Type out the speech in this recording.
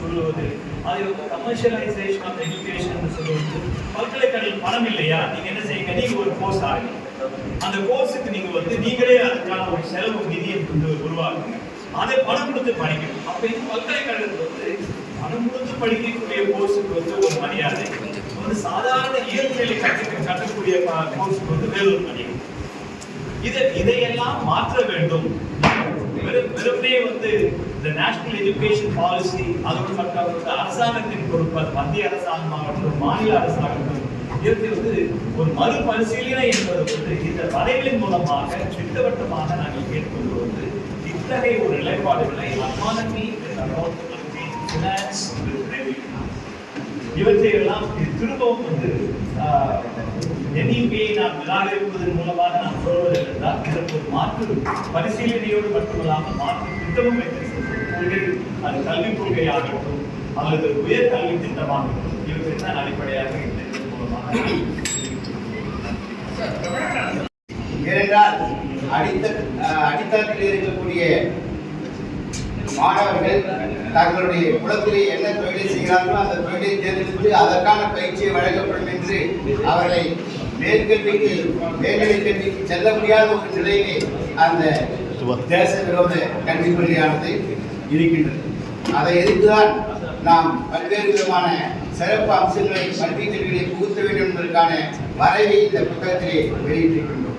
சொல்லுவது அது commercialisation of education சொல்லுவது பல்கலைக்கழகம் பணம் இல்லையா, நீங்க என்ன செய்யுங்க, நீங்க ஒரு கோர்ஸ் ஆகுங்க, அந்த கோர்ஸுக்கு நீங்க நீங்களே அதுக்கான ஒரு செலவு நிதியை உருவாக்குங்க, அதை பணம் கொடுத்து படிக்கணும். அப்ப இது பல்கலைக்கழகத்தில் பணம் கொடுத்து படிக்கக்கூடிய கோர்ஸுக்கு ஒரு மரியாதை, சாதாரண இயற்கையை கட்டக்கூடிய கோர்ஸுக்கு வேறொரு மரியாதை. இதையெல்லாம் மாற்ற வேண்டும். வெறுமனே இந்த நேஷனல் எஜுகேஷன் பாலிசி அதோடு மட்டும் அரசாங்கத்தின் பொறுப்பு, மத்திய அரசாங்கமாகட்டும் மாநில அரசாங்கட்டும் இதற்கு ஒரு மறுபரிசீலனை என்பது இந்த வரைகளின் மூலமாக திட்டவட்டமாக நாங்கள் கேட்டுக்கொள்வது இத்தகைய ஒரு நிலைப்பாடுகளை இவற்றையெல்லாம் திரும்பவும் எண்ணிக்கையை நாம் நிராகரிப்பதன் மூலமாக நாம் சொல்வது என்றால் இதற்கு ஒரு மாற்று பரிசீலனையோடு மட்டுமல்லாமல் மாற்று திட்டமும் கொள்கை, அது கல்விக் கொள்கையாகட்டும் அல்லது உயர் கல்வி திட்டமாகட்டும் இவற்றை தான் அடிப்படையாக இந்த மூலமாக. ஏனென்றால் அடித்தளத்தில் இருக்கக்கூடிய மாணவர்கள் தங்களுடைய குலத்திலே என்ன தொழிலை செய்கிறார்களோ அந்த தொழிலை தேர்ந்தெடுத்து அதற்கான பயிற்சியை வழங்கப்படும் என்று அவர்களை மேல்கல்விக்கு மேல்நிலை கல்விக்கு செல்ல முடியாத ஒரு நிலையிலே அந்த தேச விரோத கல்விக் கொள்கையானது இருக்கின்றது. அதை எதிர்த்துதான் நாம் பல்வேறு விதமான சிறப்பு அம்சங்களை கல்விக் கல்வியை புகுத்த வேண்டும் என்பதற்கான வரைவை இந்த புத்தகத்திலே வெளியிட்டிருக்கின்றோம்.